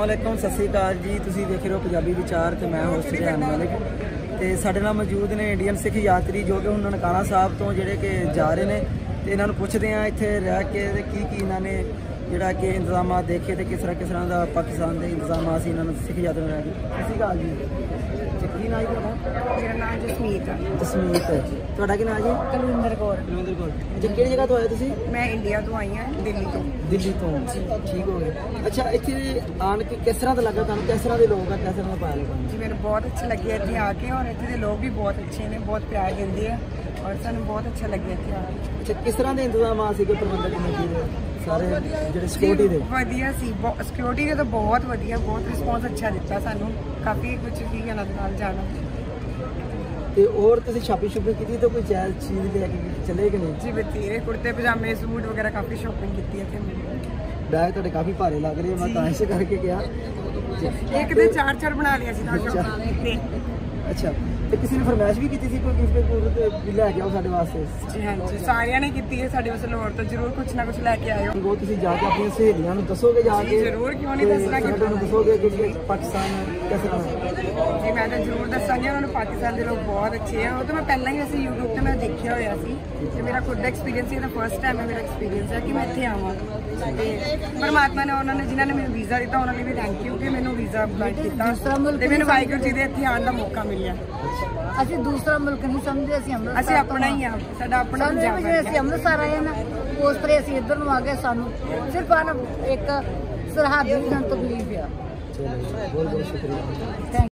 वालेकुम, सत श्री अकाल जी। तुसीं देख रहे हो पंजाबी विचार ते मैं होस्ट रिहान मलिक ते साडे नाल मौजूद ने इंडियन सिख यात्री जो कि हुण ननकाना साहब तो जिहड़े कि जा रहे ने ते इन्हां नूं पुछदे आ इत्थे रह के की इन्हां ने जिहड़ा कि इंतजाम देखे ते किस तरह दा पाकिस्तान दे इंतजाम असीं इन्हां नूं सिख यात्री रह के। सत श्री अकाल जी। की नाम है? मेरा नाम जसमीत है। जसमीत है। तुहाडा की नाम जी? कुलविंदर कौर। कुलविंदर कौर। अच्छा, किहड़ी जगह तो आए तुसीं? मैं इंडिया तो आई हाँ, दिल्ली तो। दिल्ली तो ठीक हो गए। अच्छा, इत्थे आन के किस तरह दा लगा तुहानूं? किस तरह दे लोग हैं, किस तरह दा पाया लोगों जी मैंने बहुत अच्छा लगे इत्थे आके और इत्थे दे लोग भी बहुत अच्छे ने, बहुत प्यार देंदे हैं और सानूं बहुत अच्छा लगे इत्थे आके। अच्छा, किस तरह के इंतजाम सीगे प्रबंधक कमेटी दे सारे ਜਿਹੜੇ ਸਿਕਿਉਰਿਟੀ ਦੇ? ਵਧੀਆ ਸੀ, ਸਿਕਿਉਰਿਟੀ ਦੇ ਤਾਂ ਬਹੁਤ ਵਧੀਆ, ਬਹੁਤ ਰਿਸਪੌਂਸ ਅੱਛਾ ਦਿੱਤਾ ਸਾਨੂੰ, ਕਾਫੀ ਕੁਝ ਸੀ ਇਹਨਾਂ ਦੇ ਨਾਲ ਜਾਣਾ। ਤੇ ਹੋਰ ਤੁਸੀਂ ਸ਼ਾਪਿੰਗ ਕੀਤੀ ਤਾਂ ਕੋਈ ਜਾਇਜ਼ ਚੀਜ਼ ਲੈ ਕੇ ਚਲੇ ਕਿ ਨਹੀਂ? ਜੀ ਬਥੇਰੇ ਕੁੜਤੇ ਪਜਾਮੇ ਸੂਟ ਵਗੈਰਾ ਕਾਫੀ ਸ਼ਾਪਿੰਗ ਕੀਤੀ ਇੱਥੇ। ਬੈਗ ਤੁਹਾਡੇ ਕਾਫੀ ਭਾਰੇ ਲੱਗ ਰਹੇ, ਮੈਂ ਤਾਂ ਇਸੇ ਕਰਕੇ ਕਿਹਾ। ਇੱਕ ਦੇ ਚਾਰ ਬਣਾ ਲਿਆ ਸੀ ਤਾਂ ਸ਼ਾਪਿੰਗ। ਅੱਛਾ, ਤੇ ਕਿਸੇ ਨੇ ਫਰਮਾਇਸ਼ ਵੀ ਕੀਤੀ ਸੀ ਕੋਈ ਗਿਫਟ ਵੀ ਲੈ ਕੇ ਆਓ ਸਾਡੇ ਵਾਸਤੇ? ਜੀ ਹਾਂਜੀ, ਸਾਰਿਆਂ ਨੇ ਕੀਤੀ ਹੈ ਸਾਡੇ ਵਾਸਤੇ। ਲੋੜ ਤਾਂ ਜ਼ਰੂਰ ਕੁਝ ਨਾ ਕੁਝ ਲੈ ਕੇ ਆਇਓ। ਉਹ ਤੁਸੀਂ ਜਾ ਕੇ ਆਪਣੀਆਂ ਸਹੇਲੀਆਂ ਨੂੰ ਦੱਸੋਗੇ ਜਾ ਕੇ? ਜ਼ਰੂਰ, ਕਿਉਂ ਨਹੀਂ ਦੱਸਣਾ। ਕਿ ਤੁਹਾਨੂੰ ਦੱਸੋਗੇ ਕਿ ਪਾਕਿਸਤਾਨ ਕਿਸ ਤਰ੍ਹਾਂ? ਜੀ ਮੈਂ ਤਾਂ ਜ਼ਰੂਰ ਦੱਸਾਂਗੀ ਉਹਨਾਂ ਨੂੰ। ਪਾਕਿਸਤਾਨ ਦੇ ਲੋਕ ਬਹੁਤ ਅੱਛੇ ਆ। ਉਹ ਤਾਂ ਮੈਂ ਪਹਿਲਾਂ ਹੀ ਅਸੀਂ YouTube ਤੇ ਮੈਂ ਦੇਖਿਆ ਹੋਇਆ ਸੀ ਤੇ ਮੇਰਾ ਖੁਦ ਦਾ ਐਕਸਪੀਰੀਅੰਸ ਸੀ। ਇਹਦਾ ਫਸਟ ਟਾਈਮ ਹੈ ਮੇਰਾ ਐਕਸਪੀਰੀਅੰਸ ਹੈ ਕਿ ਮੈਂ ਇੱਥੇ ਆਵਾਂ ਤੇ ਪਰਮਾਤਮਾ ਨੇ ਉਹਨਾਂ ਨੇ ਜਿਨ੍ਹਾਂ ਨੇ ਮੈਨੂੰ ਵੀਜ਼ਾ ਦਿੱਤਾ ਉਹਨਾਂ ਲਈ ਵੀ ਥੈਂਕ ਯੂ ਕਿ ਮੈਨੂੰ ਵੀਜ਼ਾ ਅਪਲਾਈ ਕੀਤਾ ਤੇ ਮੈਨੂੰ ਵਾਹਿਗੁਰੂ ਜੀ ਦੇ ਇੱਥੇ ਆਉਣ ਦਾ ਮੌਕਾ ਮਿਲਿਆ। ਅਸੀਂ ਦੂਸਰਾ ਮੁਲਕ ਨਹੀਂ ਸਮਝਦੇ, ਅਸੀਂ ਆਪਣਾ ਹੀ ਆ, ਸਾਡਾ ਆਪਣਾ ਪੰਜਾਬ ਹੈ। ਅਸੀਂ ਅੰਮ੍ਰਿਤਸਰ ਆਏ ਨਾ, ਉਸ ਤਰ੍ਹਾਂ ਅਸੀਂ ਇੱਧਰ ਨੂੰ ਆ ਗਏ। ਸਾਨੂੰ ਸਿਰਫ ਇੱਕ ਸਰਹੱਦ ਦੀ ਤਕਲੀਫ ਆ। ਬਹੁਤ ਬਹੁਤ ਸ਼ੁਕਰੀਆ।